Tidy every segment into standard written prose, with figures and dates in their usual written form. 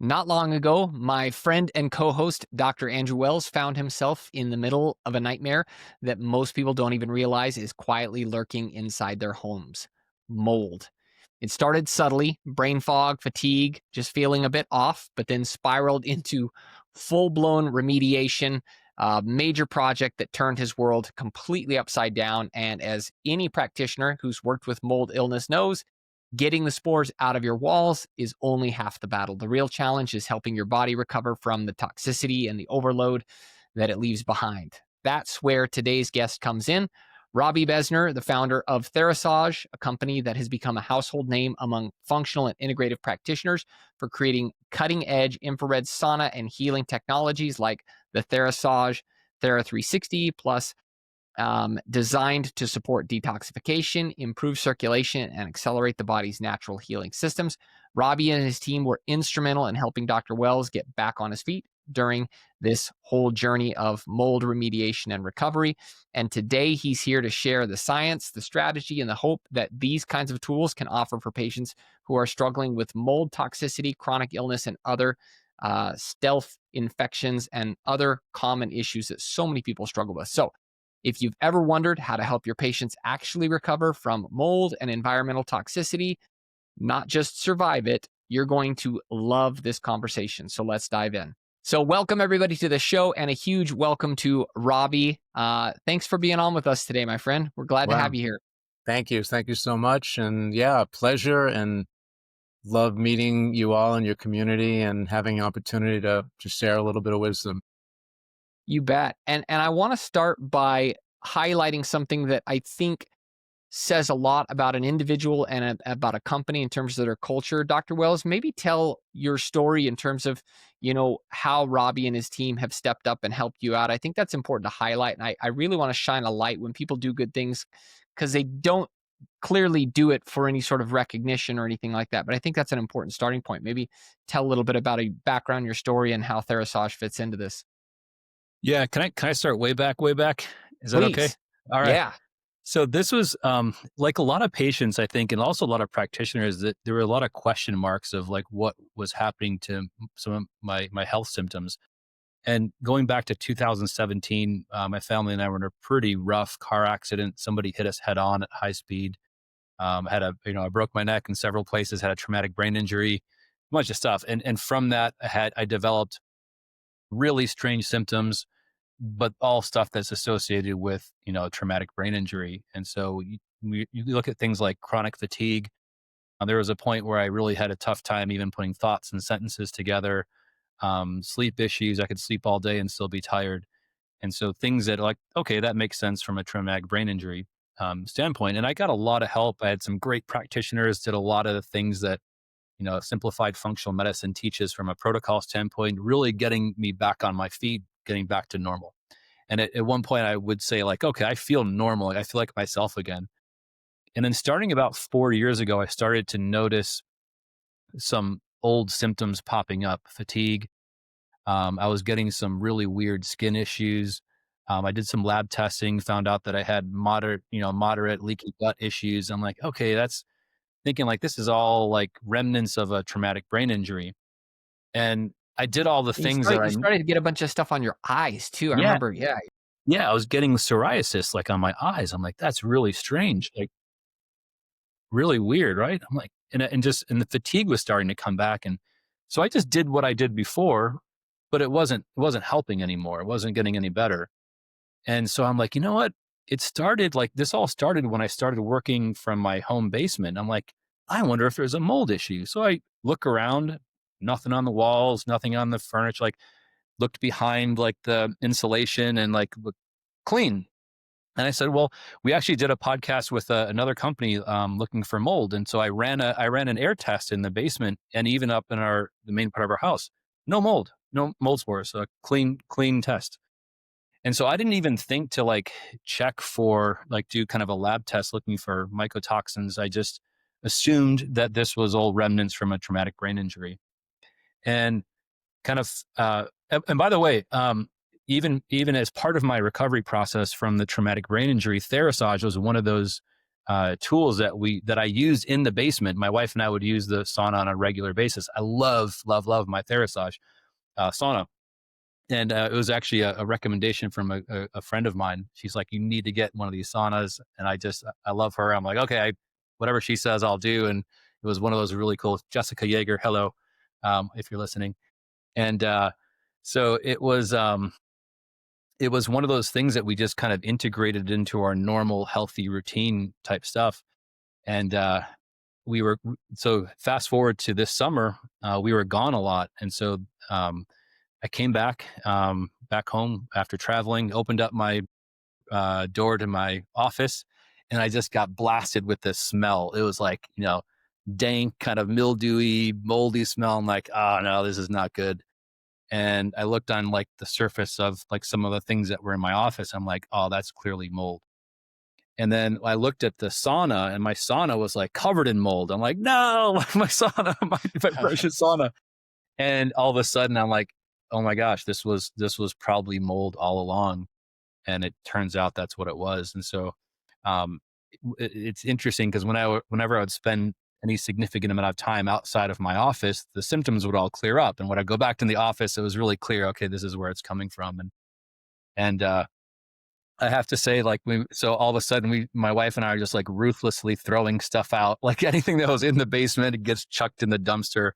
Not long ago, my friend and co host, Dr. Andrew Wells, found himself in the middle of a nightmare that most people don't even realize is quietly lurking inside their homes: mold. It started subtly, brain fog, fatigue, just feeling a bit off, but then spiraled into full blown remediation, a major project that turned his world completely upside down. And as any practitioner who's worked with mold illness knows, getting the spores out of your walls is only half the battle. The real challenge is helping your body recover from the toxicity and the overload that it leaves behind. That's where today's guest comes in. Robby Besner, the founder of Therasage, a company that has become a household name among functional and integrative practitioners for creating cutting-edge infrared sauna and healing technologies like the Therasage Thera 360 plus, designed to support detoxification, improve circulation, and accelerate the body's natural healing systems. Robby and his team were instrumental in helping Dr. Wells get back on his feet during this whole journey of mold remediation and recovery. And today he's here to share the science, the strategy, and the hope that these kinds of tools can offer for patients who are struggling with mold toxicity, chronic illness, and other stealth infections and other common issues that so many people struggle with. So if you've ever wondered how to help your patients actually recover from mold and environmental toxicity, not just survive it, you're going to love this conversation. So let's dive in. So welcome everybody to the show, and a huge welcome to Robby. Thanks for being on with us today, my friend. We're glad to have you here. Thank you. Thank you so much. And yeah, pleasure, and love meeting you all in your community and having an opportunity to share a little bit of wisdom. You bet. And I want to start by highlighting something that I think says a lot about an individual and about a company in terms of their culture. Dr. Wells, maybe tell your story in terms of, how Robby and his team have stepped up and helped you out. I think that's important to highlight. And I really want to shine a light when people do good things, because they don't clearly do it for any sort of recognition or anything like that. But I think that's an important starting point. Maybe tell a little bit about a background, your story, and how Therasage fits into this. Yeah, can I start way back? Is that okay? Please. All right. Yeah. So this was like a lot of patients, I think, and also a lot of practitioners, that there were a lot of question marks of like what was happening to some of my health symptoms. And going back to 2017, my family and I were in a pretty rough car accident. Somebody hit us head on at high speed. I broke my neck in several places, had a traumatic brain injury, a bunch of stuff. And from that, I developed really strange symptoms, but all stuff that's associated with, traumatic brain injury. And so you look at things like chronic fatigue. There was a point where I really had a tough time even putting thoughts and sentences together. Sleep issues, I could sleep all day and still be tired. And so things that like, okay, that makes sense from a traumatic brain injury standpoint. And I got a lot of help. I had some great practitioners, did a lot of the things that Simplified Functional Medicine teaches from a protocol standpoint, really getting me back on my feet, getting back to normal. And at one point I would say like, okay, I feel normal. I feel like myself again. And then starting about 4 years ago, I started to notice some old symptoms popping up: fatigue. I was getting some really weird skin issues. I did some lab testing, found out that I had moderate leaky gut issues. I'm like, okay, that's thinking like this is all like remnants of a traumatic brain injury. And I did all the things that You started to get a bunch of stuff on your eyes too. I yeah, remember. Yeah. yeah, I was getting psoriasis like on my eyes. I'm like, that's really strange, like really weird, right? I'm like, and the fatigue was starting to come back. And so I just did what I did before, but it wasn't helping anymore. It wasn't getting any better. And so I'm like, you know what? This all started when I started working from my home basement. I'm like, I wonder if there's a mold issue. So I look around, nothing on the walls, nothing on the furniture, like looked behind like the insulation and like looked clean. And I said, well, we actually did a podcast with another company looking for mold. And so I ran an air test in the basement and even up in the main part of our house. No mold, no mold spores, a clean test. And so I didn't even think to like check for like do kind of a lab test looking for mycotoxins. I just assumed that this was all remnants from a traumatic brain injury. And kind of, and by the way, even as part of my recovery process from the traumatic brain injury, Therasage was one of those tools that I used in the basement. My wife and I would use the sauna on a regular basis. I love my Therasage sauna. And it was actually a recommendation from a friend of mine. She's like, you need to get one of these saunas. And I love her. I'm like, okay, whatever she says, I'll do. And it was one of those really cool, Jessica Yeager, hello, if you're listening. And so it was one of those things that we just kind of integrated into our normal healthy routine type stuff. And so fast forward to this summer, we were gone a lot. And so I came back home after traveling, opened up my door to my office, and I just got blasted with this smell. It was like, dank, kind of mildewy, moldy smell. I'm like, oh no, this is not good. And I looked on like the surface of like some of the things that were in my office. I'm like, oh, that's clearly mold. And then I looked at the sauna, and my sauna was like covered in mold. I'm like, no, my sauna, my precious sauna. And all of a sudden I'm like, oh my gosh, this was probably mold all along. And it turns out that's what it was. And so it's interesting because whenever I would spend any significant amount of time outside of my office, the symptoms would all clear up. And when I go back to the office, it was really clear, okay, this is where it's coming from. And I have to say, like, so all of a sudden my wife and I are just like ruthlessly throwing stuff out, like anything that was in the basement, it gets chucked in the dumpster.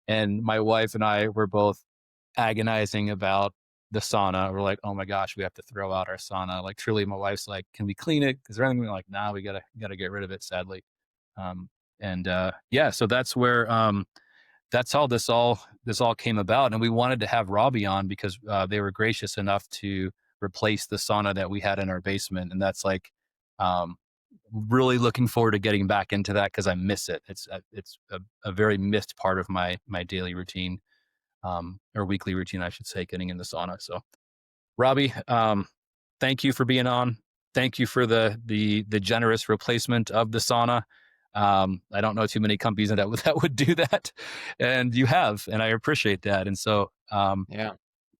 And my wife and I were both agonizing about the sauna. We're like, oh my gosh, we have to throw out our sauna. Like truly, my wife's like, can we clean it? Is there anything? We're like, nah, we gotta get rid of it, sadly. So that's where that's how this all came about. And we wanted to have Robby on because they were gracious enough to replace the sauna that we had in our basement. And that's like really looking forward to getting back into that because I miss it. It's a very missed part of my daily routine, or weekly routine, I should say, getting in the sauna. So, Robby, thank you for being on. Thank you for the generous replacement of the sauna. I don't know too many companies that would do that, and you have, and I appreciate that. And so,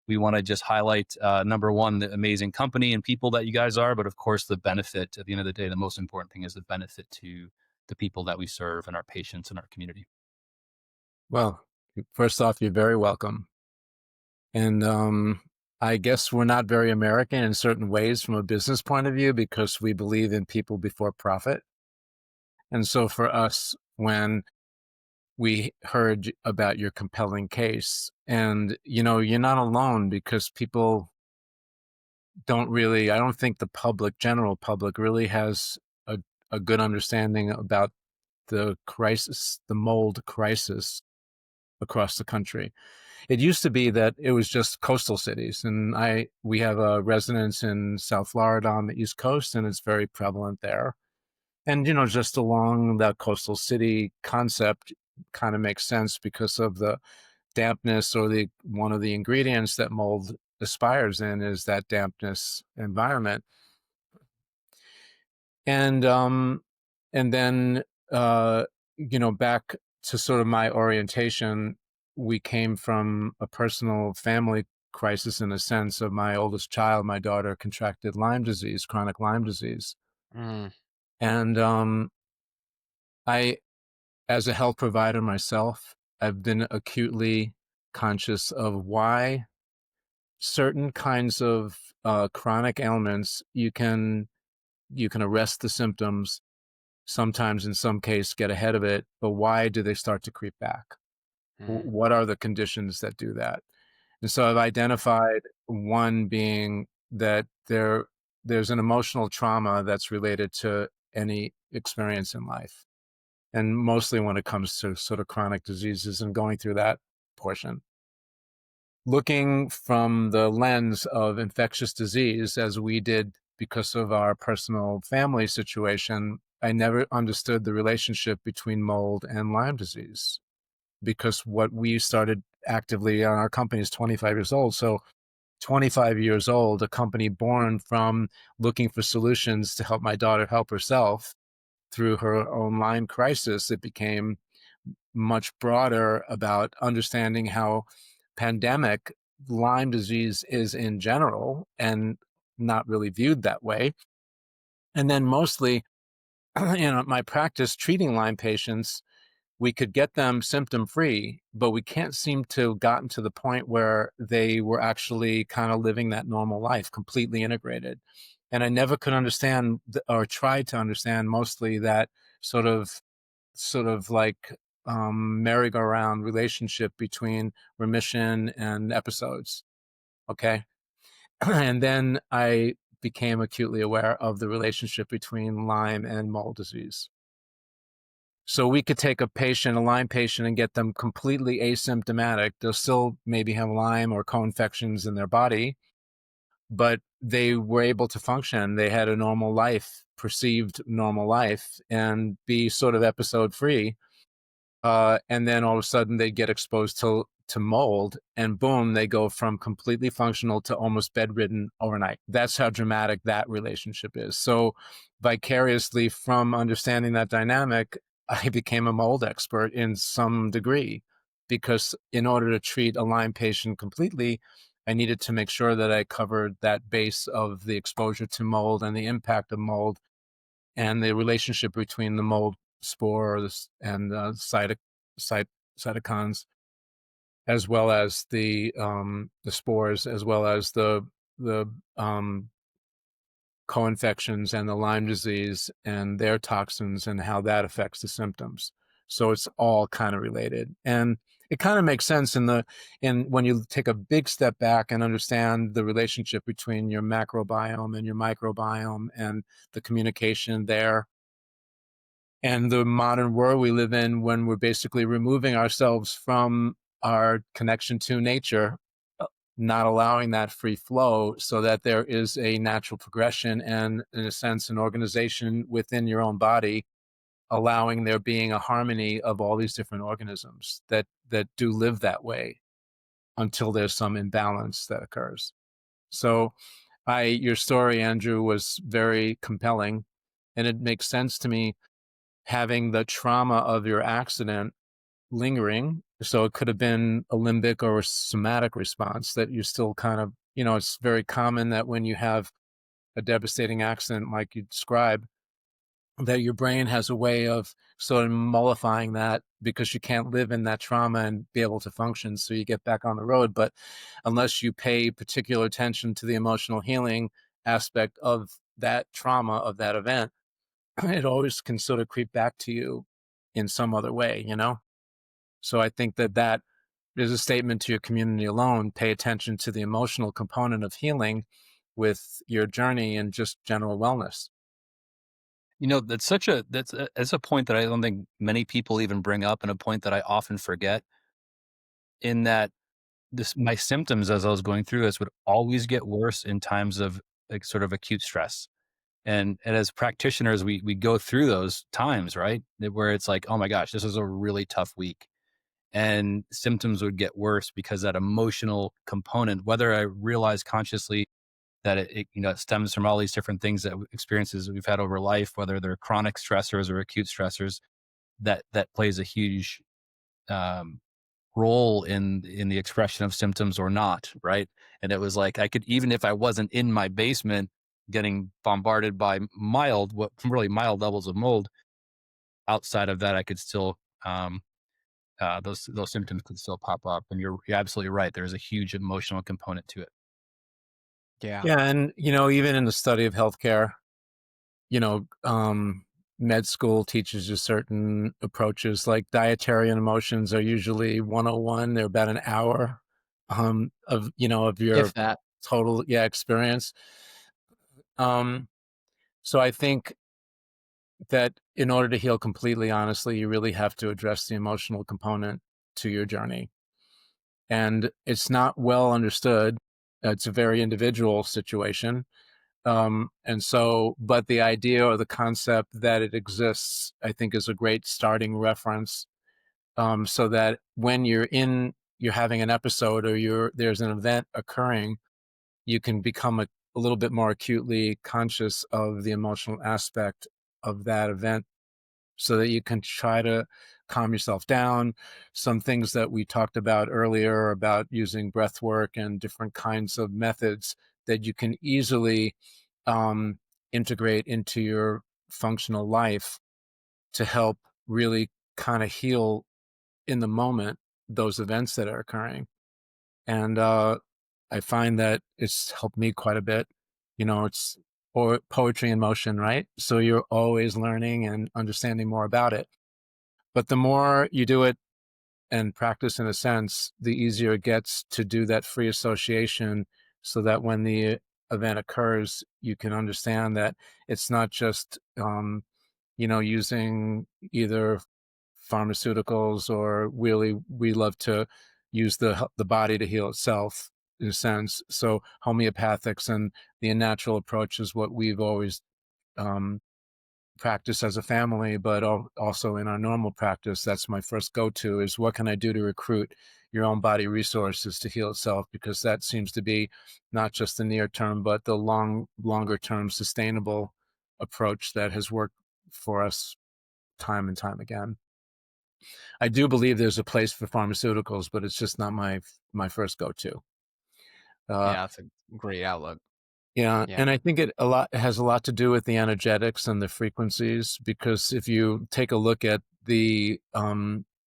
we want to just highlight, number one, the amazing company and people that you guys are, but of course the benefit. At the end of the day, the most important thing is the benefit to the people that we serve and our patients and our community. Well, first off, you're very welcome. And I guess we're not very American in certain ways from a business point of view because we believe in people before profit. And so for us, when we heard about your compelling case, and you're not alone because people don't really, I don't think the general public really has a good understanding about the crisis, the mold crisis across the country. It used to be that it was just coastal cities, and we have a residence in South Florida on the East Coast, and it's very prevalent there. And just along that coastal city concept kind of makes sense because of the dampness, or one of the ingredients that mold aspires in is that dampness environment. And then back to sort of my orientation, we came from a personal family crisis in a sense of my oldest child, my daughter, contracted Lyme disease, chronic Lyme disease. And I, as a health provider myself, I've been acutely conscious of why certain kinds of chronic ailments, you can arrest the symptoms, sometimes in some case get ahead of it, but why do they start to creep back? What are the conditions that do that? And so I've identified one being that there's an emotional trauma that's related to any experience in life, and mostly when it comes to sort of chronic diseases and going through that portion. Looking from the lens of infectious disease, as we did because of our personal family situation, I never understood the relationship between mold and Lyme disease, because what we started actively on our company is 25 years old. So 25 years old, a company born from looking for solutions to help my daughter help herself through her own Lyme crisis, it became much broader about understanding how pandemic Lyme disease is in general and not really viewed that way. And then mostly in my practice treating Lyme patients, we could get them symptom free, but we can't seem to have gotten to the point where they were actually kind of living that normal life, completely integrated. And I never could understand or tried to understand mostly that sort of like merry-go-round relationship between remission and episodes. Okay. And then I became acutely aware of the relationship between Lyme and mold disease. So we could take a Lyme patient, and get them completely asymptomatic. They'll still maybe have Lyme or co-infections in their body, but they were able to function. They had a normal life, perceived normal life, and be sort of episode free. And then all of a sudden they get exposed to mold, and boom, they go from completely functional to almost bedridden overnight. That's how dramatic that relationship is. So vicariously from understanding that dynamic, I became a mold expert in some degree, because in order to treat a Lyme patient completely, I needed to make sure that I covered that base of the exposure to mold and the impact of mold and the relationship between the mold spores and cytokines, as well as the spores, as well as the co-infections and the Lyme disease and their toxins and how that affects the symptoms. So it's all kind of related, and it kind of makes sense in when you take a big step back and understand the relationship between your macrobiome and your microbiome and the communication there. And the modern world we live in, when we're basically removing ourselves from our connection to nature, not allowing that free flow, so that there is a natural progression and, in a sense, an organization within your own body, allowing there being a harmony of all these different organisms that do live that way until there's some imbalance that occurs. So your story, Andrew, was very compelling, and it makes sense to me, having the trauma of your accident lingering. So it could have been a limbic or a somatic response that you still kind of, it's very common that when you have a devastating accident like you described, that your brain has a way of sort of mollifying that, because you can't live in that trauma and be able to function. So you get back on the road. But unless you pay particular attention to the emotional healing aspect of that trauma, of that event, it always can sort of creep back to you in some other way, So I think that is a statement to your community alone. Pay attention to the emotional component of healing with your journey and just general wellness. That's a point that I don't think many people even bring up, and a point that I often forget, in that my symptoms as I was going through this would always get worse in times of like sort of acute stress. And as practitioners, we go through those times, right? Where it's like, oh my gosh, this is a really tough week. And symptoms would get worse because that emotional component, whether I realize consciously that it stems from all these different things, experiences that we've had over life, whether they're chronic stressors or acute stressors, that plays a huge role in the expression of symptoms or not, right? And it was like, I could, even if I wasn't in my basement getting bombarded by really mild levels of mold, outside of that, I could still those symptoms could still pop up. And you're absolutely right. There's a huge emotional component to it. Yeah. Yeah. And, even in the study of healthcare, you know, med school teaches you certain approaches, like dietary and emotions are usually 101. They're about an hour of your If that. total experience. So I think that in order to heal completely, honestly, you really have to address the emotional component to your journey. And it's not well understood. It's a very individual situation. But the idea or the concept that it exists, I think, is a great starting reference. So that when you're having an episode, or there's an event occurring, you can become a little bit more acutely conscious of the emotional aspect of that event, so that you can try to calm yourself down. Some things that we talked about earlier about using breath work and different kinds of methods that you can easily integrate into your functional life to help really kind of heal in the moment those events that are occurring. And I find that it's helped me quite a bit. It's poetry in motion, right? So you're always learning and understanding more about it. But the more you do it and practice, in a sense, the easier it gets to do that free association, so that when the event occurs, you can understand that it's not just using either pharmaceuticals, or really we love to use the body to heal itself, in a sense. So homeopathics and the unnatural approach is what we've always um, practiced as a family, but also in our normal practice. That's my first go-to, is what can I do to recruit your own body resources to heal itself, because that seems to be not just the near term, but the longer term sustainable approach that has worked for us time and time again. I do believe there's a place for pharmaceuticals, but it's just not my first go-to. Uh, Yeah, that's a great outlook. yeah, Yeah. and I think it has a lot to do with the energetics and the frequencies, because if you take a look at the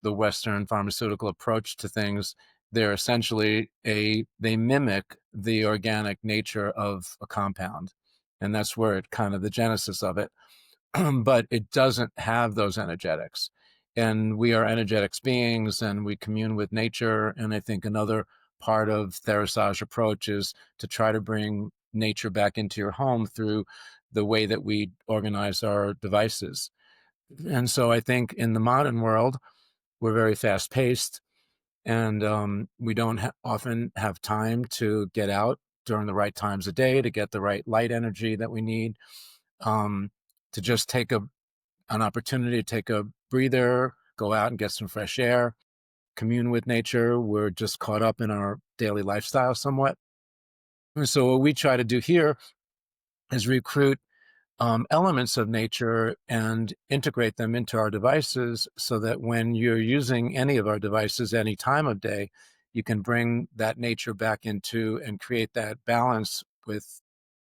Western pharmaceutical approach to things, they're essentially they mimic the organic nature of a compound, and that's where it kind of the genesis of it. But it doesn't have those energetics. And we are energetics beings, and we commune with nature. And I think another part of Therasage approach is to try to bring nature back into your home through the way that we organize our devices. And so I think in the modern world, we're very fast paced, and we don't often have time to get out during the right times of day to get the right light energy that we need, um, to just take an opportunity to take a breather, go out and get some fresh air, commune with nature. We're just caught up in our daily lifestyle somewhat. And so what we try to do here is recruit elements of nature and integrate them into our devices, so that when you're using any of our devices any time of day, you can bring that nature back into and create that balance with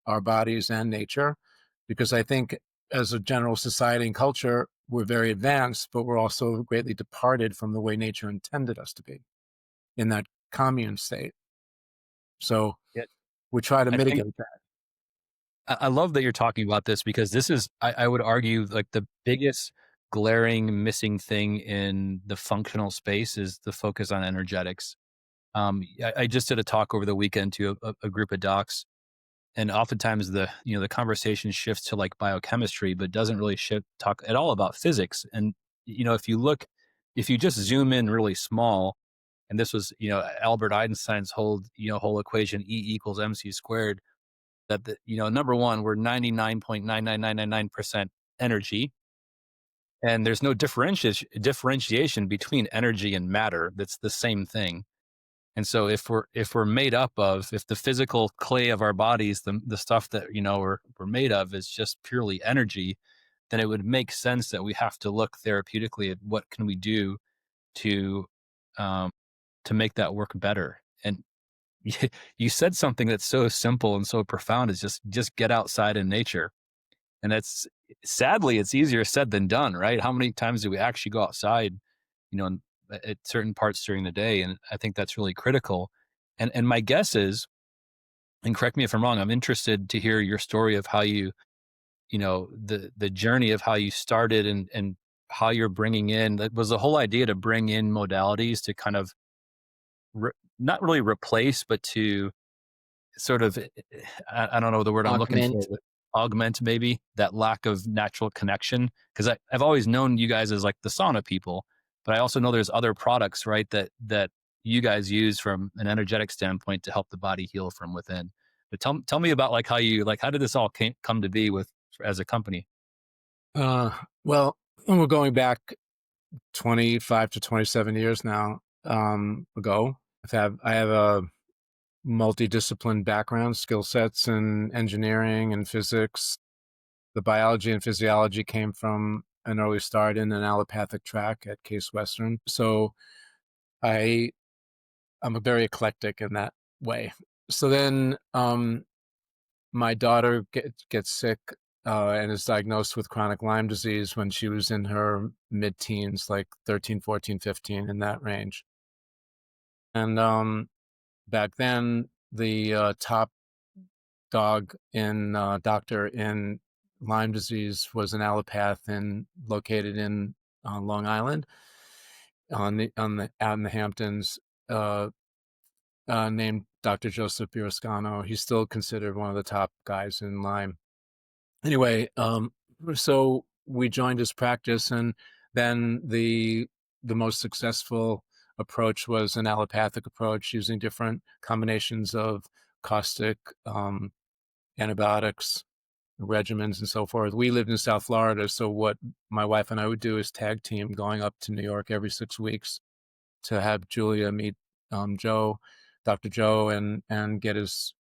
our bodies and nature. Because I think as a general society and culture, we're very advanced, but we're also greatly departed from the way nature intended us to be in that commune state. So Yeah, we try to I think mitigate that. I love that you're talking about this, because this is, I would argue, like the biggest glaring missing thing in the functional space is the focus on energetics. I just did a talk over the weekend to a group of docs, and oftentimes the conversation shifts to like biochemistry, but doesn't really talk at all about physics. And if you just zoom in really small, and this was Albert Einstein's whole equation, E=mc², that number one, we're 99.99999% energy, and there's no differentiation between energy and matter. That's the same thing. And so if we're made up of, if the physical clay of our bodies, the stuff that we're made of, is just purely energy, then it would make sense that we have to look therapeutically at what can we do to um, to make that work better. And you said something that's so simple and so profound, is just get outside in nature. And that's, sadly, it's easier said than done, right? How many times do we actually go outside, at certain parts during the day? And I think that's really critical. And my guess is, and correct me if I'm wrong, I'm interested to hear your story of how the journey of how you started, and how you're bringing in, that was the whole idea, to bring in modalities to kind of not really replace, but to sort of, I don't know the word I'm looking for, Augment. but augment maybe that lack of natural connection. Because I've always known you guys as like the sauna people, but I also know there's other products, right, that you guys use from an energetic standpoint to help the body heal from within. But tell me about like how did this all come to be as a company? Uh, well, when we're going back 25 to 27 years now ago, I have a multidiscipline background, skill sets in engineering and physics. The biology and physiology came from an early start in an allopathic track at Case Western. So I'm a very eclectic in that way. So then my daughter gets sick and is diagnosed with chronic Lyme disease when she was in her mid-teens, like 13, 14, 15, in that range. And back then, the top doctor in Lyme disease was an allopath located in Long Island out in the Hamptons, uh, named Dr. Joseph Birascano. He's still considered one of the top guys in Lyme. Anyway, so we joined his practice, and then the most successful approach was an allopathic approach using different combinations of caustic, antibiotics, regimens, and so forth. We lived in South Florida, so what my wife and I would do is tag team going up to New York every 6 weeks to have Julia meet Joe, Dr. Joe, and get his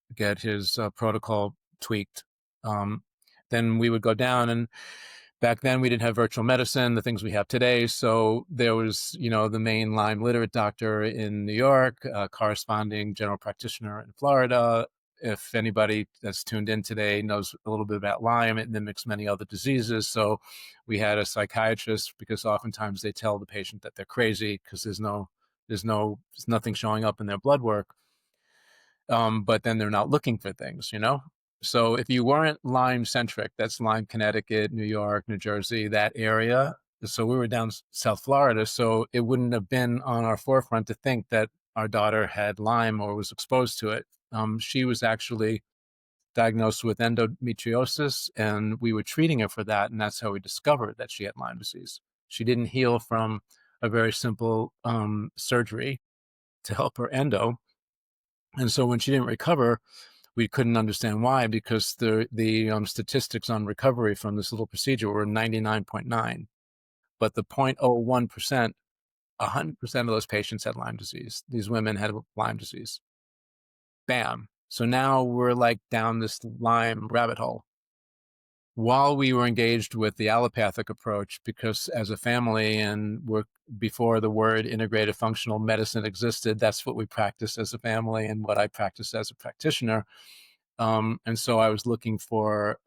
protocol tweaked. Then we would go down, and back then we didn't have virtual medicine, the things we have today. So there was, the main Lyme literate doctor in New York, corresponding general practitioner in Florida. If anybody that's tuned in today knows a little bit about Lyme, it mimics many other diseases. So we had a psychiatrist, because oftentimes they tell the patient that they're crazy because there's nothing showing up in their blood work. But then they're not looking for things, So if you weren't Lyme centric, that's Lyme, Connecticut, New York, New Jersey, that area. So we were down South Florida, so it wouldn't have been on our forefront to think that our daughter had Lyme or was exposed to it. She was actually diagnosed with endometriosis, and we were treating her for that, and that's how we discovered that she had Lyme disease. She didn't heal from a very simple surgery to help her endo. And so when she didn't recover, we couldn't understand why, because the statistics on recovery from this little procedure were 99.9. But the 0.01%, 100% of those patients had Lyme disease. These women had Lyme disease. Bam. So now we're like down this Lyme rabbit hole. While we were engaged with the allopathic approach, because as a family, and before the word integrative functional medicine existed, that's what we practiced as a family and what I practiced as a practitioner. And so I was looking for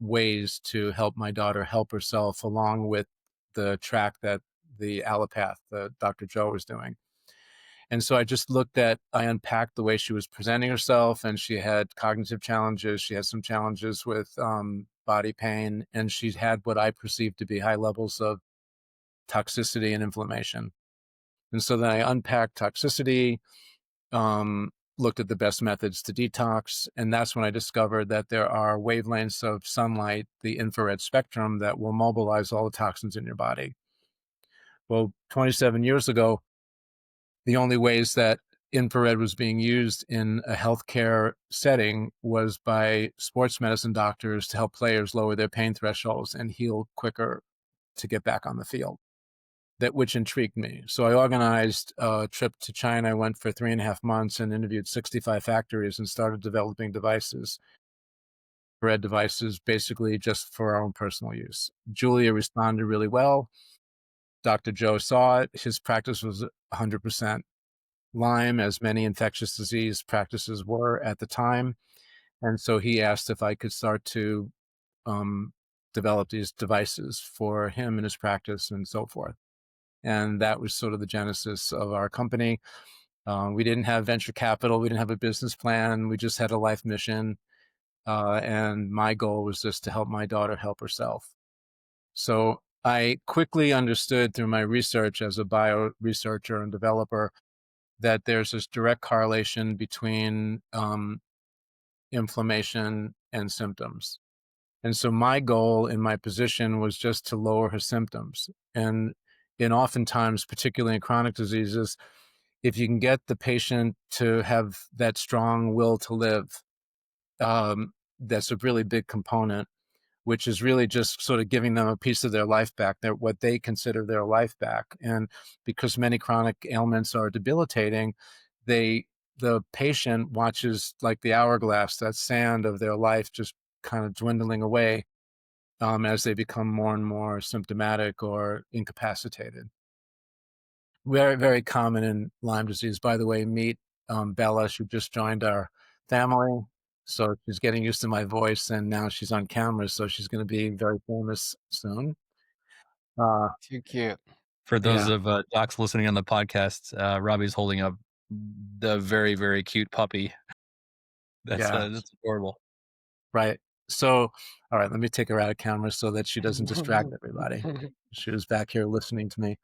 ways to help my daughter help herself along with the track that the allopath, Dr. Joe, was doing. And so I unpacked the way she was presenting herself, and she had cognitive challenges. She had some challenges with body pain, and she had what I perceived to be high levels of toxicity and inflammation. And so then I unpacked toxicity, looked at the best methods to detox, and that's when I discovered that there are wavelengths of sunlight, the infrared spectrum, that will mobilize all the toxins in your body. Well, 27 years ago, the only ways that infrared was being used in a healthcare setting was by sports medicine doctors to help players lower their pain thresholds and heal quicker to get back on the field. Which intrigued me. So I organized a trip to China. I went for 3.5 months and interviewed 65 factories and started developing infrared devices, basically just for our own personal use. Julia responded really well. Dr. Joe saw it. His practice was 100% Lyme, as many infectious disease practices were at the time. And so he asked if I could start to develop these devices for him and his practice and so forth. And that was sort of the genesis of our company. We didn't have venture capital. We didn't have a business plan. We just had a life mission. And my goal was just to help my daughter help herself. So I quickly understood through my research as a bio researcher and developer that there's this direct correlation between inflammation and symptoms. And so my goal in my position was just to lower her symptoms. And oftentimes, particularly in chronic diseases, if you can get the patient to have that strong will to live, that's a really big component, which is really just sort of giving them a piece of their life back, what they consider their life back. And because many chronic ailments are debilitating, the patient watches like the hourglass, that sand of their life just kind of dwindling away as they become more and more symptomatic or incapacitated. Very, very common in Lyme disease. By the way, meet Bella. She just joined our family. So she's getting used to my voice, and now she's on camera, so she's going to be very famous soon. Too cute. For those Yeah, of docs listening on the podcast, Robbie's holding up the very, very cute puppy. yeah, That's adorable. right. So, all right, let me take her out of camera so that she doesn't distract everybody. She was back here listening to me.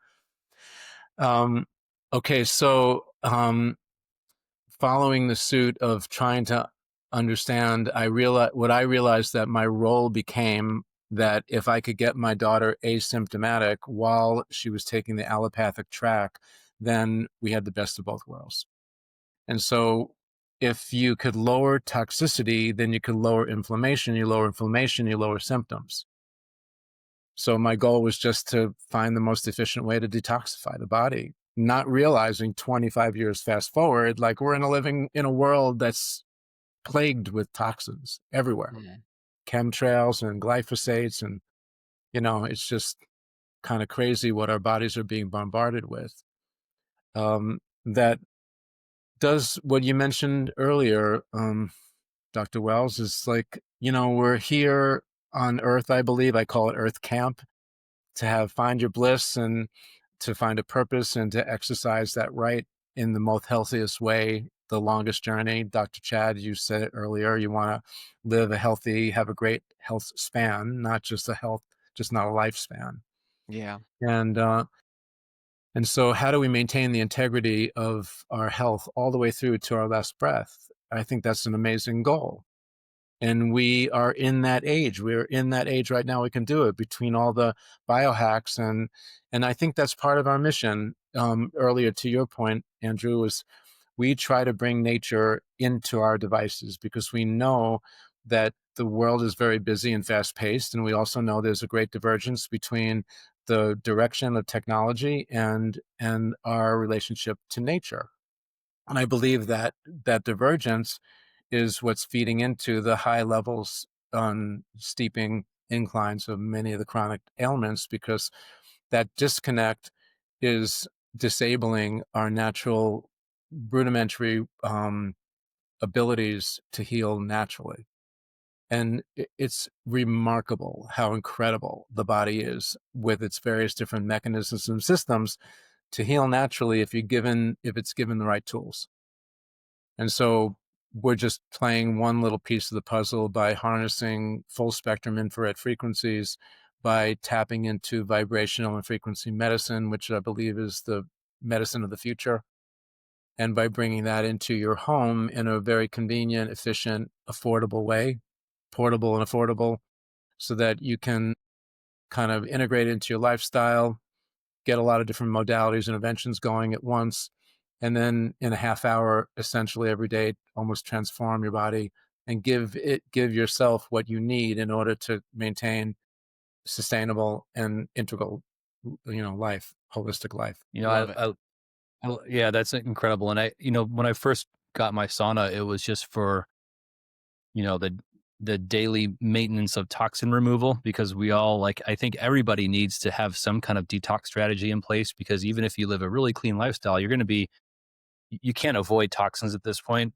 Okay, so following the suit of trying to understand, I realized that my role became that if I could get my daughter asymptomatic while she was taking the allopathic track, then we had the best of both worlds. And so if you could lower toxicity, then you could lower inflammation. You lower inflammation, you lower symptoms. So my goal was just to find the most efficient way to detoxify the body, not realizing 25 years fast forward, like we're living in a world that's plagued with toxins everywhere, Mm. chemtrails and glyphosates. And, it's just kind of crazy what our bodies are being bombarded with. That does what you mentioned earlier, Dr. Wells, is like, we're here on Earth, I believe. I call it Earth Camp, to find your bliss and to find a purpose and to exercise that right in the most healthiest way, the longest journey. Dr. Chad, you said it earlier, you want to live have a great health span, not just not a lifespan. Yeah. And so how do we maintain the integrity of our health all the way through to our last breath? I think that's an amazing goal. And we are in that age. We're in that age right now. We can do it between all the biohacks. And I think that's part of our mission. Earlier to your point, Andrew, was we try to bring nature into our devices because we know that the world is very busy and fast paced. And we also know there's a great divergence between the direction of technology and our relationship to nature. And I believe that divergence is what's feeding into the high levels on steeping inclines of many of the chronic ailments, because that disconnect is disabling our natural rudimentary abilities to heal naturally. And it's remarkable how incredible the body is with its various different mechanisms and systems to heal naturally if it's given the right tools. And so we're just playing one little piece of the puzzle by harnessing full spectrum infrared frequencies, by tapping into vibrational and frequency medicine, which I believe is the medicine of the future, and by bringing that into your home in a very convenient, efficient, affordable way, portable and affordable, so that you can kind of integrate it into your lifestyle, get a lot of different modalities and interventions going at once, and then in a half hour, essentially every day, almost transform your body and give yourself what you need in order to maintain sustainable and integral, life, holistic life. Love it. Yeah, that's incredible. And when I first got my sauna, it was just for, the daily maintenance of toxin removal, because we all, I think everybody needs to have some kind of detox strategy in place, because even if you live a really clean lifestyle, you can't avoid toxins at this point.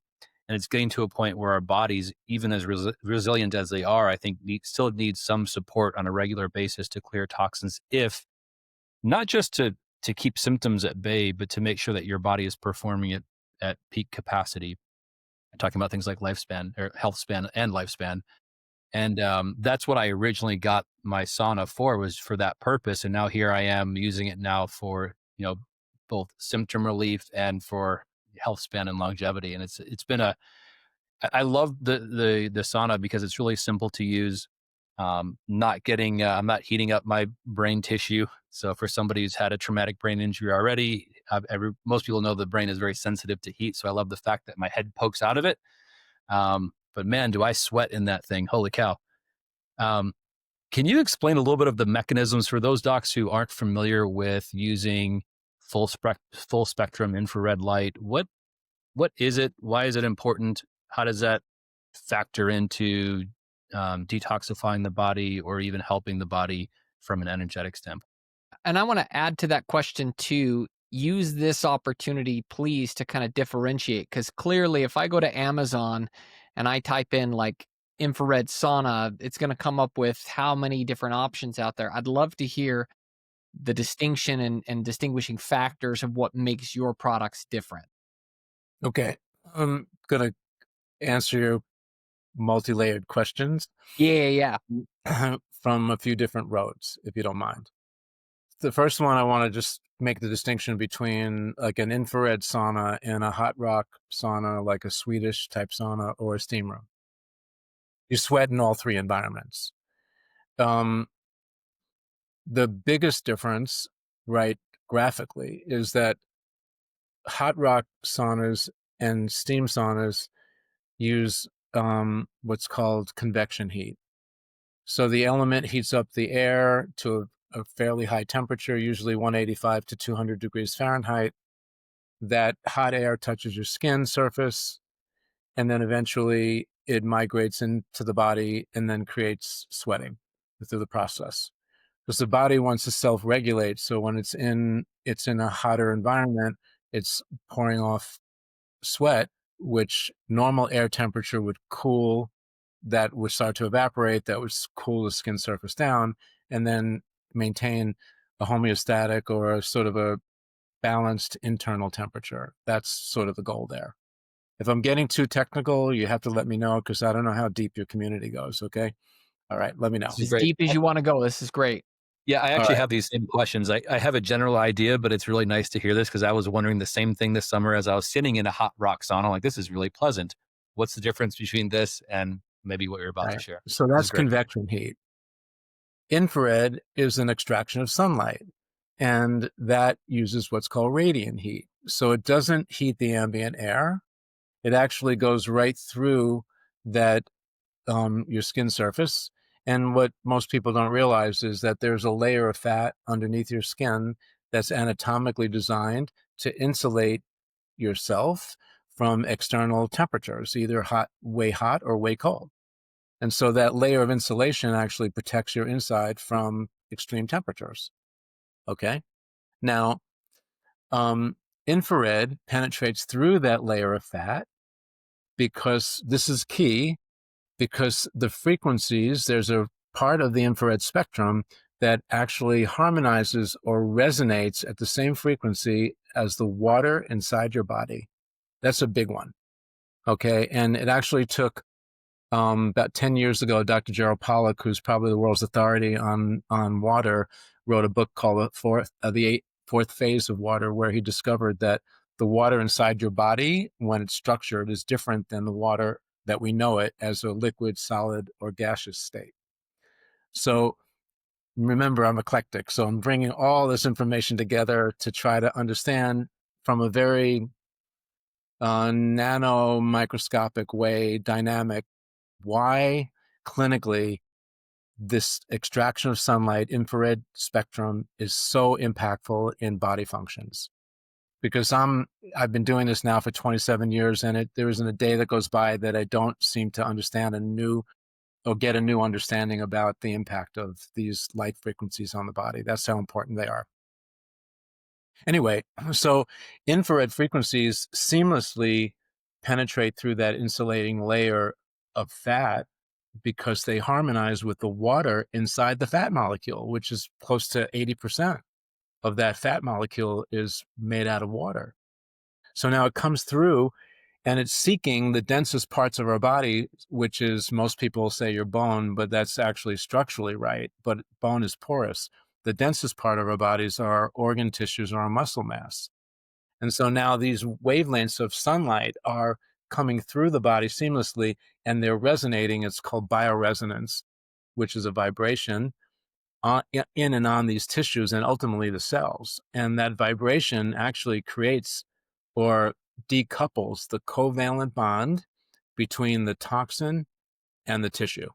And it's getting to a point where our bodies, even as resilient as they are, I think still need some support on a regular basis to clear toxins, if not just to keep symptoms at bay, but to make sure that your body is performing it at peak capacity. I'm talking about things like lifespan or health span and lifespan. And that's what I originally got my sauna for, was for that purpose. And now here I am using it now for, both symptom relief and for health span and longevity. And it's been I love the sauna because it's really simple to use. I'm not heating up my brain tissue. So for somebody who's had a traumatic brain injury already, most people know the brain is very sensitive to heat. So I love the fact that my head pokes out of it. But man, do I sweat in that thing. Holy cow. Um, can you explain a little bit of the mechanisms for those docs who aren't familiar with using full spectrum infrared light? What is it? Why is it important? How does that factor into detoxifying the body or even helping the body from an energetic standpoint? And I want to add to that question too. Use this opportunity, please, to kind of differentiate, because clearly, if I go to Amazon and I type in like infrared sauna, it's going to come up with how many different options out there. I'd love to hear the distinction and distinguishing factors of what makes your products different. Okay. I'm going to answer your multi-layered questions Yeah. from a few different roads, if you don't mind. The first one, I want to just make the distinction between like an infrared sauna and a hot rock sauna, like a Swedish type sauna or a steam room. You sweat in all three environments. The biggest difference, right, graphically, is that hot rock saunas and steam saunas use what's called convection heat. So the element heats up the air to a fairly high temperature, usually 185 to 200 degrees Fahrenheit. That hot air touches your skin surface, and then eventually it migrates into the body and then creates sweating through the process. Because the body wants to self-regulate, so when it's in a hotter environment, it's pouring off sweat, which normal air temperature would cool, that would start to evaporate, that would cool the skin surface down, and then maintain a homeostatic or a sort of a balanced internal temperature. That's sort of the goal there. If I'm getting too technical, you have to let me know, because I don't know how deep your community goes, okay? All right, let me know. This is As great. deep as you want to go. This is great. Yeah, I All actually right. have these same questions. I have a general idea, but it's really nice to hear this because I was wondering the same thing this summer as I was sitting in a hot rock sauna. Like, this is really pleasant. What's the difference between this and maybe what you're about to Right. share? So This is that's great. convection heat. Infrared is an extraction of sunlight, and that uses what's called radiant heat. So it doesn't heat the ambient air. It actually goes right through that your skin surface. And what most people don't realize is that there's a layer of fat underneath your skin that's anatomically designed to insulate yourself from external temperatures, either way hot or way cold. And so that layer of insulation actually protects your inside from extreme temperatures. Okay. Now, infrared penetrates through that layer of fat, because this is key, because the frequencies, there's a part of the infrared spectrum that actually harmonizes or resonates at the same frequency as the water inside your body. That's a big one. Okay. And it actually took about 10 years ago, Dr. Gerald Pollack, who's probably the world's authority on water, wrote a book called the fourth phase of water, where he discovered that the water inside your body, when it's structured, is different than the water that we know it as a liquid, solid, or gaseous state. So remember, I'm eclectic. So I'm bringing all this information together to try to understand from a very nano microscopic way, dynamic, why clinically this extraction of sunlight, infrared spectrum, is so impactful in body functions. Because I've been doing this now for 27 years, and there isn't a day that goes by that I don't seem to understand get a new understanding about the impact of these light frequencies on the body. That's how important they are. Anyway, so infrared frequencies seamlessly penetrate through that insulating layer of fat, because they harmonize with the water inside the fat molecule, which is close to 80% of that fat molecule is made out of water. So now it comes through, and it's seeking the densest parts of our body, which is, most people say your bone, but that's actually structurally right. But bone is porous. The densest part of our bodies are our organ tissues or our muscle mass. And so now these wavelengths of sunlight are coming through the body seamlessly, and they're resonating. It's called bioresonance, which is a vibration in and on these tissues and ultimately the cells. And that vibration actually creates or decouples the covalent bond between the toxin and the tissue,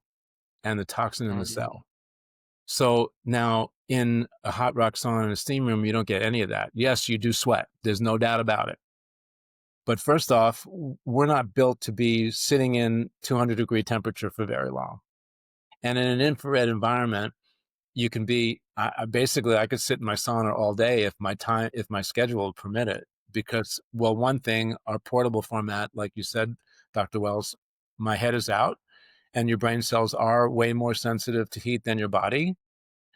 and the toxin in the cell. So now in a hot rock sauna and a steam room, you don't get any of that. Yes, you do sweat. There's no doubt about it. But first off, we're not built to be sitting in 200-degree temperature for very long. And in an infrared environment, you can be, basically, I could sit in my sauna all day if my schedule would permit it. Because, well, one thing, our portable format, like you said, Dr. Wells, my head is out, and your brain cells are way more sensitive to heat than your body.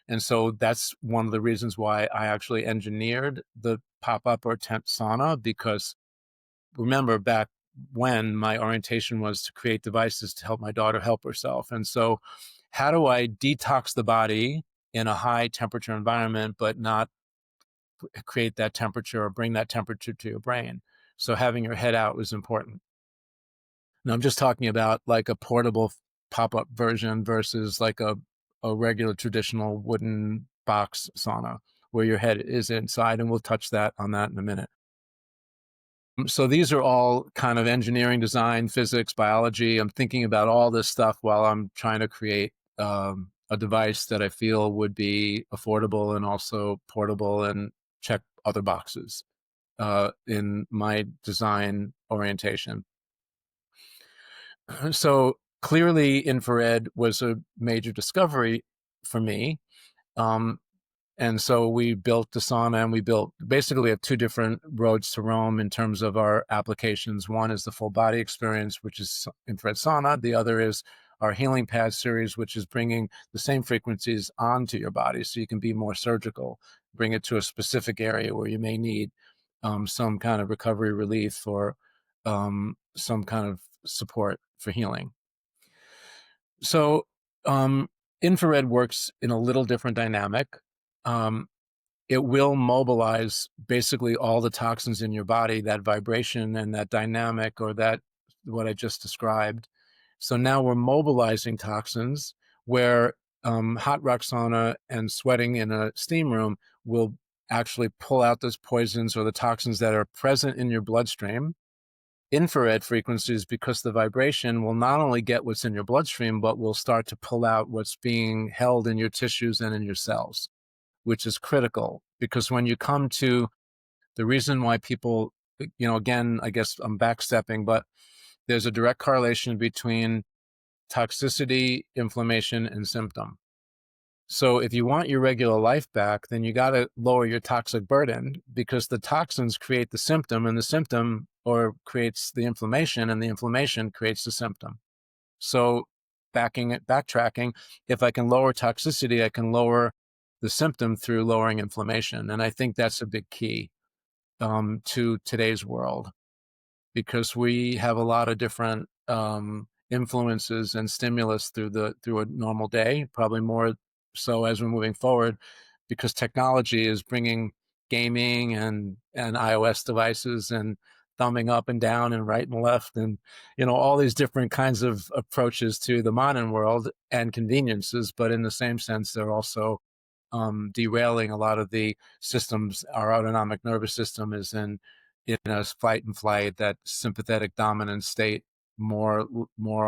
And so that's one of the reasons why I actually engineered the pop-up or tent sauna, because remember back when my orientation was to create devices to help my daughter help herself. And so how do I detox the body in a high temperature environment, but not create that temperature or bring that temperature to your brain? So having your head out was important. Now I'm just talking about like a portable pop-up version versus like a regular traditional wooden box sauna where your head is inside, and we'll touch that on that in a minute. So these are all kind of engineering, design, physics, biology. I'm thinking about all this stuff while I'm trying to create a device that I feel would be affordable and also portable and check other boxes in my design orientation. So clearly infrared was a major discovery for me. And so we built the sauna, and we basically have two different roads to Rome in terms of our applications. One is the full body experience, which is infrared sauna. The other is our healing pad series, which is bringing the same frequencies onto your body so you can be more surgical, bring it to a specific area where you may need some kind of recovery relief or some kind of support for healing. So infrared works in a little different dynamic. It will mobilize basically all the toxins in your body, that vibration and that dynamic, or that what I just described. So now we're mobilizing toxins where hot rock sauna and sweating in a steam room will actually pull out those poisons or the toxins that are present in your bloodstream. Infrared frequencies, because the vibration will not only get what's in your bloodstream, but will start to pull out what's being held in your tissues and in your cells, which is critical. Because when you come to the reason why people, again, I guess I'm backstepping, but there's a direct correlation between toxicity, inflammation, and symptom. So if you want your regular life back, then you got to lower your toxic burden, because the toxins create the symptom, and the symptom creates the inflammation, and the inflammation creates the symptom. So backtracking, if I can lower toxicity, I can lower the symptom through lowering inflammation. And I think that's a big key to today's world, because we have a lot of different influences and stimulus through a normal day, probably more so as we're moving forward, because technology is bringing gaming and iOS devices and thumbing up and down and right and left and all these different kinds of approaches to the modern world and conveniences. But in the same sense, they're also derailing a lot of the systems. Our autonomic nervous system is in a fight and flight, that sympathetic dominant state more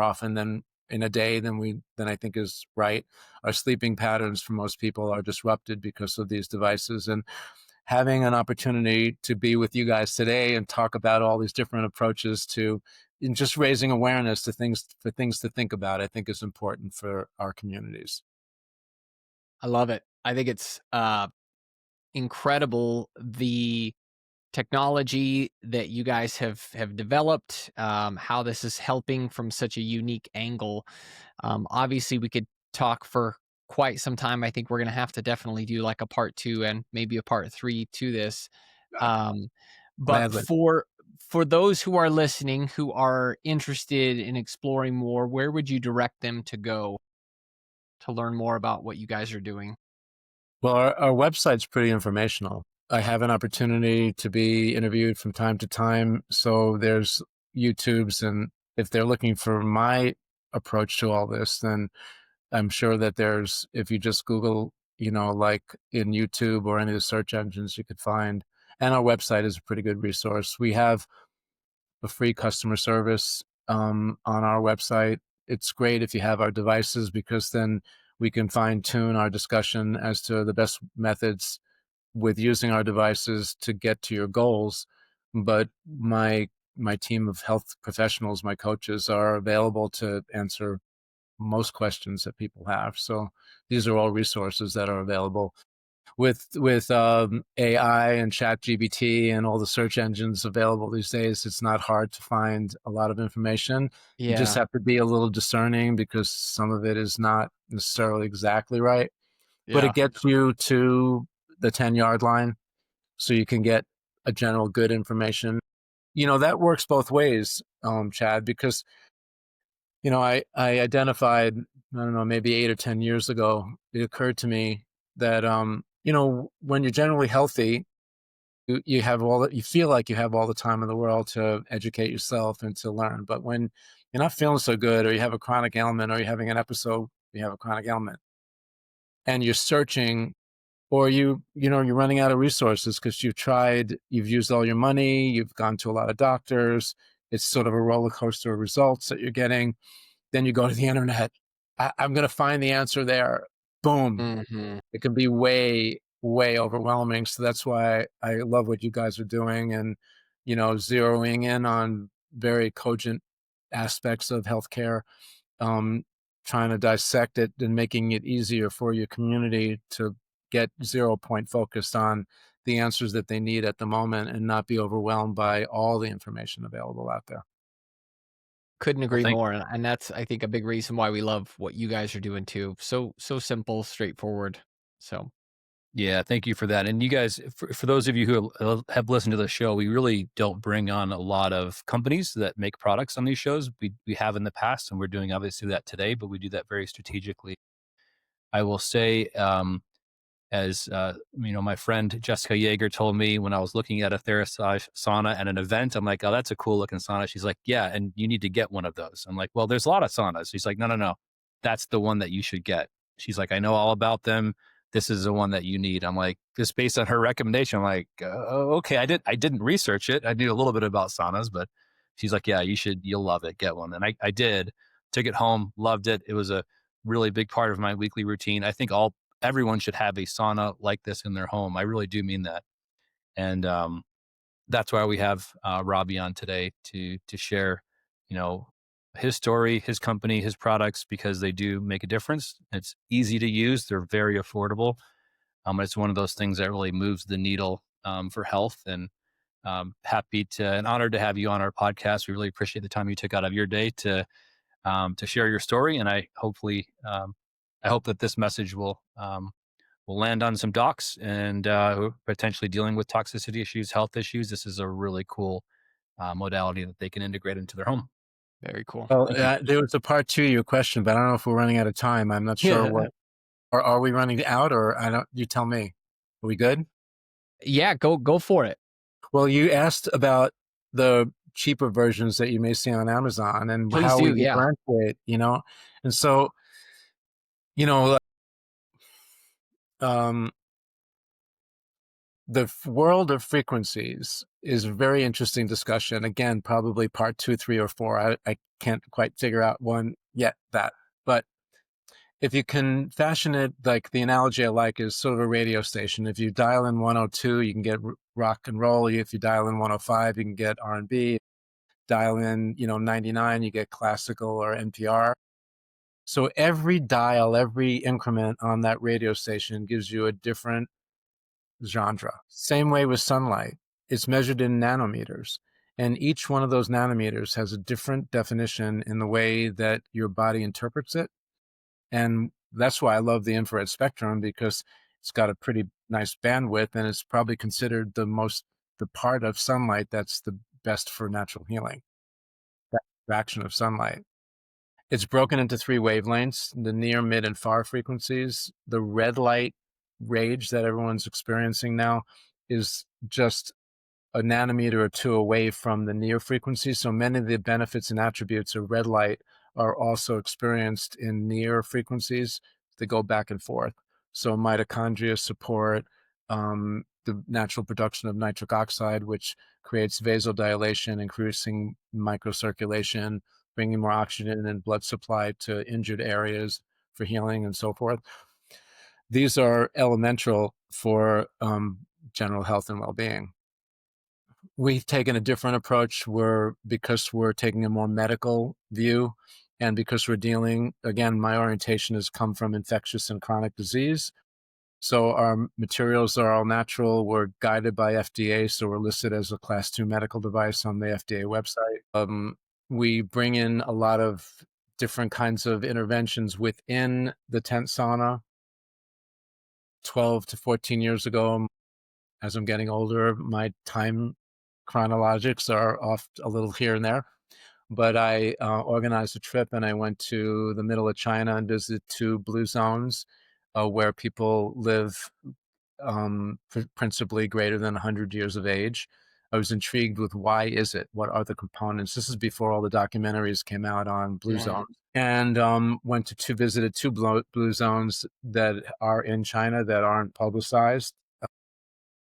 often than in a day than I think is right. Our sleeping patterns for most people are disrupted because of these devices. And having an opportunity to be with you guys today and talk about all these different approaches to and just raising awareness to things to think about, I think is important for our communities. I love it. I think it's incredible, the technology that you guys have developed, how this is helping from such a unique angle. Obviously, we could talk for quite some time. I think we're going to have to definitely do like a part 2 and maybe a part 3 to this. But Gladly. for those who are listening, who are interested in exploring more, where would you direct them to go to learn more about what you guys are doing? Well, our website's pretty informational. I have an opportunity to be interviewed from time to time. So there's YouTubes, and if they're looking for my approach to all this, then I'm sure that if you just Google, like in YouTube or any of the search engines, you could find. And our website is a pretty good resource. We have a free customer service on our website. It's great if you have our devices, because then we can fine tune our discussion as to the best methods with using our devices to get to your goals. But my team of health professionals, my coaches, are available to answer most questions that people have. So these are all resources that are available. with AI and ChatGPT and all the search engines available these days, it's not hard to find a lot of information. You just Yeah. have to be a little discerning because some of it is not necessarily exactly right, but it Yeah. gets you to the 10-yard line so you can get a general good information. That works both ways, Chad, because, I identified, I don't know, maybe 8 or 10 years ago, it occurred to me that, when you're generally healthy, you feel like you have all the time in the world to educate yourself and to learn. But when you're not feeling so good, or you have a chronic ailment, or you're having an episode, you have a chronic ailment, and you're searching, or you're running out of resources because you've used all your money, you've gone to a lot of doctors, it's sort of a roller coaster of results that you're getting. Then you go to the internet. I'm going to find the answer there. Boom. Hmm. It can be way, way overwhelming. So that's why I love what you guys are doing, and, zeroing in on very cogent aspects of healthcare, um, trying to dissect it and making it easier for your community to get 0 point focused on the answers that they need at the moment and not be overwhelmed by all the information available out there. Couldn't Well, agree more, and that's, I think, a big reason why we love what you guys are doing too. So simple, straightforward. So yeah, thank you for that. And you guys, for those of you who have listened to the show, we really don't bring on a lot of companies that make products on these shows. We have in the past, and we're doing obviously that today, but we do that very strategically. I will say, as my friend Jessica Yeager told me when I was looking at a Therasage sauna at an event, I'm like, oh, that's a cool looking sauna. She's like, yeah, and you need to get one of those. I'm like, well, there's a lot of saunas. She's like, no, that's the one that you should get. She's like, I know all about them. This is the one that you need. I'm like, just based on her recommendation, I'm like, okay. I didn't research it. I knew a little bit about saunas, but she's like, yeah, you'll love it. Get one. And I did. Took it home, loved it. It was a really big part of my weekly routine. I think everyone should have a sauna like this in their home. I really do mean that. And that's why we have Robby on today to share, his story, his company, his products, because they do make a difference. It's easy to use. They're very affordable. It's one of those things that really moves the needle for health. And happy and honored to have you on our podcast. We really appreciate the time you took out of your day to share your story. And I hope that this message will land on some docs and who are potentially dealing with toxicity issues, health issues. This is a really cool modality that they can integrate into their home. very cool. Well, Thank you. there was a part two of your question, but I don't know if we're running out of time. I'm not sure Yeah. what, or are we running out, or I don't, you tell me. Are we good? Yeah, go for it. Well, you asked about the cheaper versions that you may see on Amazon and Please how we do. Yeah. differentiate, and so, you know, um, the world of frequencies is a very interesting discussion. Again, probably part 2, 3, or 4. I can't quite figure out one yet, but if you can fashion it, like the analogy I like is sort of a radio station. If you dial in 102, you can get rock and roll. If you dial in 105, you can get R&B. Dial in, 99, you get classical or NPR. So every dial, every increment on that radio station gives you a different genre. Same way with sunlight. It's measured in nanometers. And each one of those nanometers has a different definition in the way that your body interprets it. And that's why I love the infrared spectrum, because it's got a pretty nice bandwidth, and it's probably considered the part of sunlight that's the best for natural healing, that fraction of sunlight. It's broken into 3 wavelengths, the near, mid, and far frequencies. The red light rage that everyone's experiencing now is just a nanometer or 2 away from the near frequency. So many of the benefits and attributes of red light are also experienced in near frequencies. They go back and forth. So mitochondria support the natural production of nitric oxide, which creates vasodilation, increasing microcirculation, bringing more oxygen and blood supply to injured areas for healing and so forth. These are elemental for general health and well-being. We've taken a different approach because we're taking a more medical view, and because we're dealing, again, my orientation has come from infectious and chronic disease. So our materials are all natural. We're guided by FDA, so we're listed as a Class 2 medical device on the FDA website. We bring in a lot of different kinds of interventions within the tent sauna. 12 to 14 years ago, as I'm getting older, my time chronologics are off a little here and there. But I organized a trip and I went to the middle of China and visited 2 blue zones where people live principally greater than 100 years of age. I was intrigued with why is it? What are the components? This is before all the documentaries came out on blue zones. And visited 2 blue zones that are in China that aren't publicized.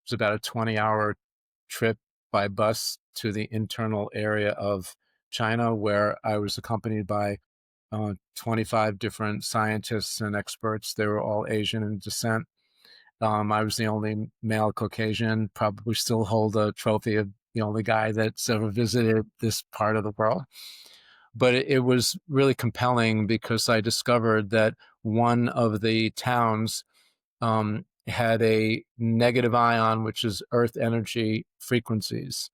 It's about a 20-hour trip by bus to the internal area of China, where I was accompanied by 25 different scientists and experts. They were all Asian in descent. I was the only male Caucasian, probably still hold a trophy of the only guy that's ever visited this part of the world. But it was really compelling because I discovered that one of the towns had a negative ion, which is earth energy frequencies,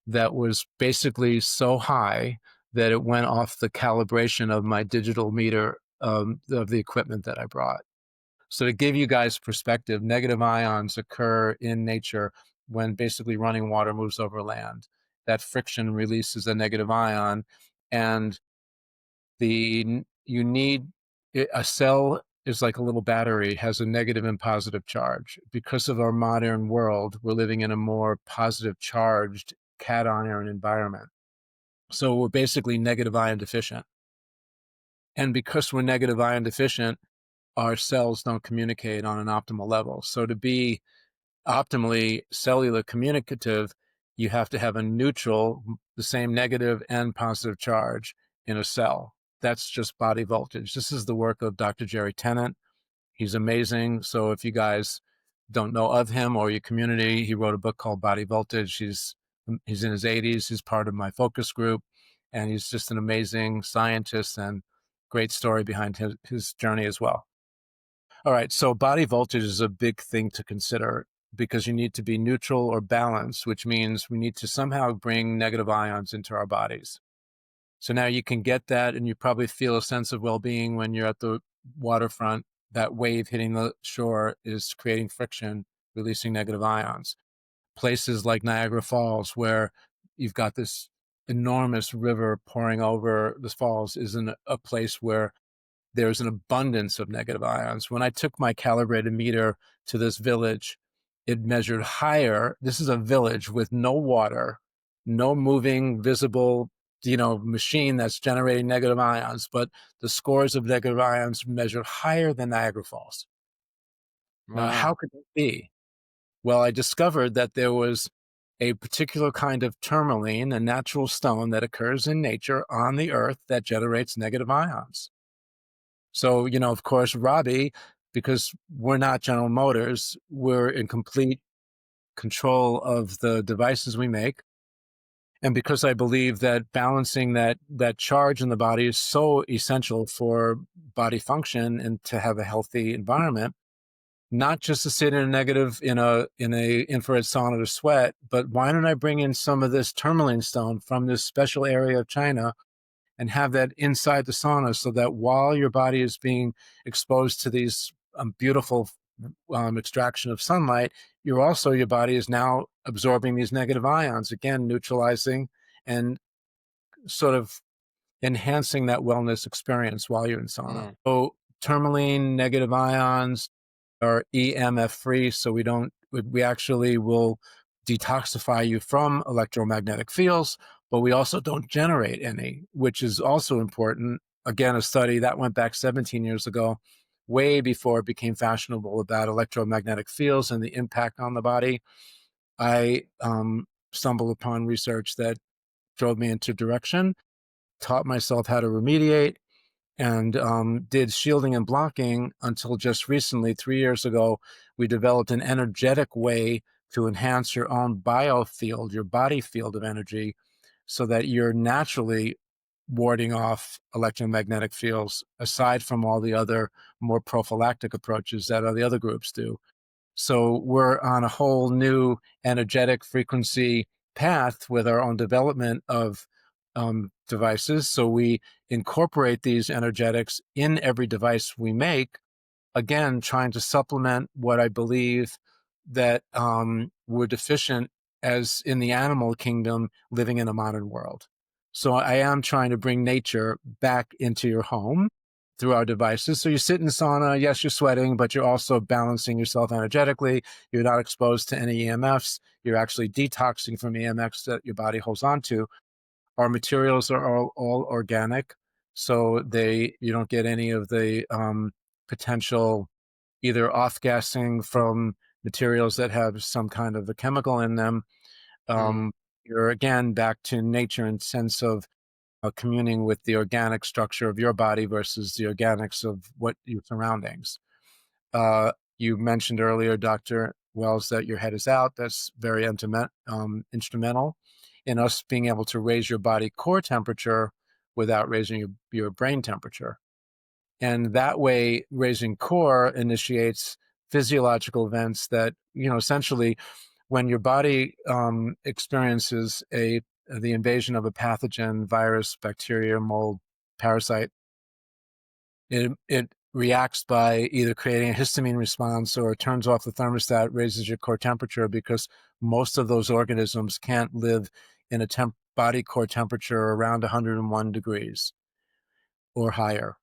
that was basically so high that it went off the calibration of my digital meter of the equipment that I brought. So to give you guys perspective, negative ions occur in nature when basically running water moves over land. That friction releases a negative ion, and a cell is like a little battery, has a negative and positive charge. Because of our modern world, we're living in a more positive charged cation environment. So we're basically negative ion deficient. And because we're negative ion deficient, our cells don't communicate on an optimal level. So to be optimally cellular communicative, you have to have a neutral, the same negative and positive charge in a cell. That's just body voltage. This is the work of Dr. Jerry Tennant. He's amazing. So if you guys don't know of him or your community, he wrote a book called Body Voltage. He's in his 80s. He's part of my focus group, and he's just an amazing scientist and great story behind his journey as well. All right, so body voltage is a big thing to consider because you need to be neutral or balanced, which means we need to somehow bring negative ions into our bodies. So now you can get that, and you probably feel a sense of well-being when you're at the waterfront. That wave hitting the shore is creating friction, releasing negative ions. Places like Niagara Falls, where you've got this enormous river pouring over the falls, is a place where there's an abundance of negative ions. When I took my calibrated meter to this village, it measured higher. This is a village with no water, no moving, visible, machine that's generating negative ions, but the scores of negative ions measured higher than Niagara Falls. Now, how could that be? Well, I discovered that there was a particular kind of tourmaline, a natural stone that occurs in nature on the earth that generates negative ions. So, of course, Robby, because we're not General Motors, we're in complete control of the devices we make. And because I believe that balancing that charge in the body is so essential for body function and to have a healthy environment, not just to sit in a negative in a infrared sauna to sweat, but why don't I bring in some of this tourmaline stone from this special area of China and have that inside the sauna, so that while your body is being exposed to these beautiful extraction of sunlight, your body is now absorbing these negative ions, again, neutralizing and sort of enhancing that wellness experience while you're in sauna. So tourmaline, negative ions are EMF free, so we actually will detoxify you from electromagnetic fields, but we also don't generate any, which is also important. Again, a study that went back 17 years ago, way before it became fashionable, about electromagnetic fields and the impact on the body. I stumbled upon research that drove me into direction, taught myself how to remediate, and did shielding and blocking until just recently, 3 years ago. We developed an energetic way to enhance your own biofield, your body field of energy, so that you're naturally warding off electromagnetic fields, aside from all the other more prophylactic approaches that the other groups do. So we're on a whole new energetic frequency path with our own development of devices. So we incorporate these energetics in every device we make, again, trying to supplement what I believe that we're deficient as in the animal kingdom living in a modern world. So I am trying to bring nature back into your home through our devices. So you sit in the sauna, yes, you're sweating, but you're also balancing yourself energetically. You're not exposed to any EMFs. You're actually detoxing from EMFs that your body holds on to. Our materials are all organic, so you don't get any of the potential either off-gassing from materials that have some kind of a chemical in them. You're again back to nature in sense of communing with the organic structure of your body versus the organics of what your surroundings. You mentioned earlier, Dr. Wells, that your head is out. That's very instrumental in us being able to raise your body core temperature without raising your brain temperature. And that way, raising core initiates physiological events that, essentially when your body experiences the invasion of a pathogen, virus, bacteria, mold, parasite, it reacts by either creating a histamine response or it turns off the thermostat, raises your core temperature, because most of those organisms can't live in a body core temperature around 101 degrees or higher.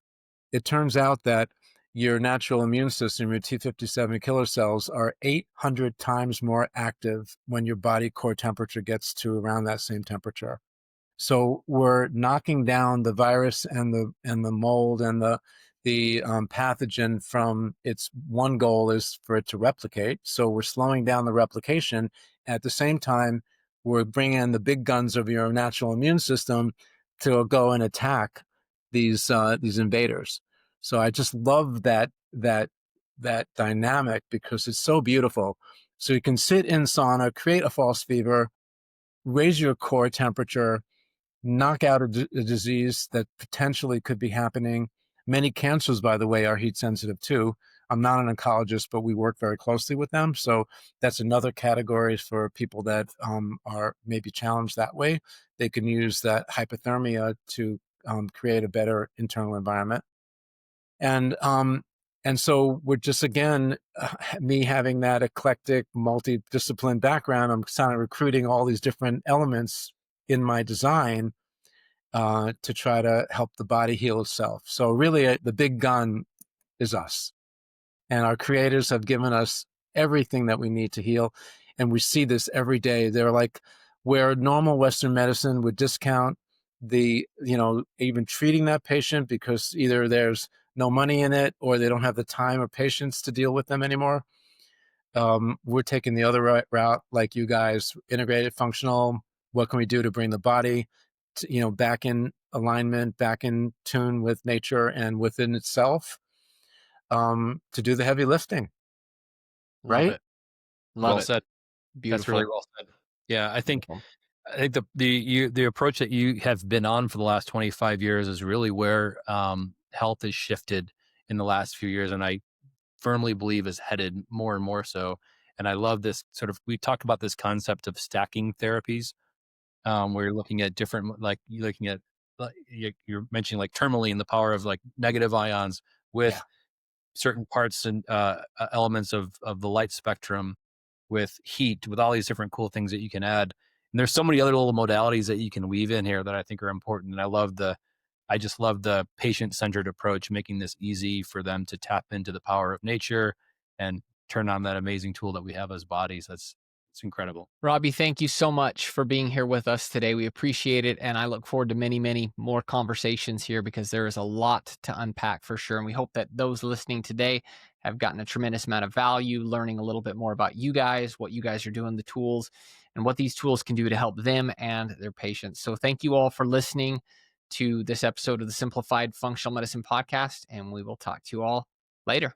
It turns out that your natural immune system, your T57 killer cells, are 800 times more active when your body core temperature gets to around that same temperature. So we're knocking down the virus and the mold and the pathogen from its one goal is for it to replicate. So we're slowing down the replication. At the same time, we're bringing in the big guns of your natural immune system to go and attack these invaders. So I just love that dynamic because it's so beautiful. So you can sit in sauna, create a false fever, raise your core temperature, knock out a disease that potentially could be happening. Many cancers, by the way, are heat sensitive too. I'm not an oncologist, but we work very closely with them. So that's another category for people that are maybe challenged that way. They can use that hypothermia to create a better internal environment. And so we're just, again, me having that eclectic, multidiscipline background, I'm kind of recruiting all these different elements in my design to try to help the body heal itself. So really, the big gun is us. And our creators have given us everything that we need to heal. And we see this every day. They're like, where normal Western medicine would discount even treating that patient because either there's no money in it or they don't have the time or patience to deal with them anymore. We're taking the other route, like you guys, integrated functional. What can we do to bring the body back in alignment, back in tune with nature and within itself, to do the heavy lifting. Love Right? it. Love Well it. said. That's Beautiful. really well said. Yeah, Beautiful. I think the approach that you have been on for the last 25 years is really where health has shifted in the last few years, and I firmly believe is headed more and more so. And I love this we talk about this concept of stacking therapies, where you're looking at different, like you're looking at, you're mentioning like tourmaline, the power of like negative ions Yeah. with certain parts and elements of the light spectrum, with heat, with all these different cool things that you can add. And there's so many other little modalities that you can weave in here that I think are important. And I just love the patient-centered approach, making this easy for them to tap into the power of nature and turn on that amazing tool that we have as bodies. It's incredible. Robby, thank you so much for being here with us today. We appreciate it. And I look forward to many, many more conversations here because there is a lot to unpack for sure. And we hope that those listening today have gotten a tremendous amount of value, learning a little bit more about you guys, what you guys are doing, the tools, and what these tools can do to help them and their patients. So thank you all for listening to this episode of the Simplified Functional Medicine Podcast. And we will talk to you all later.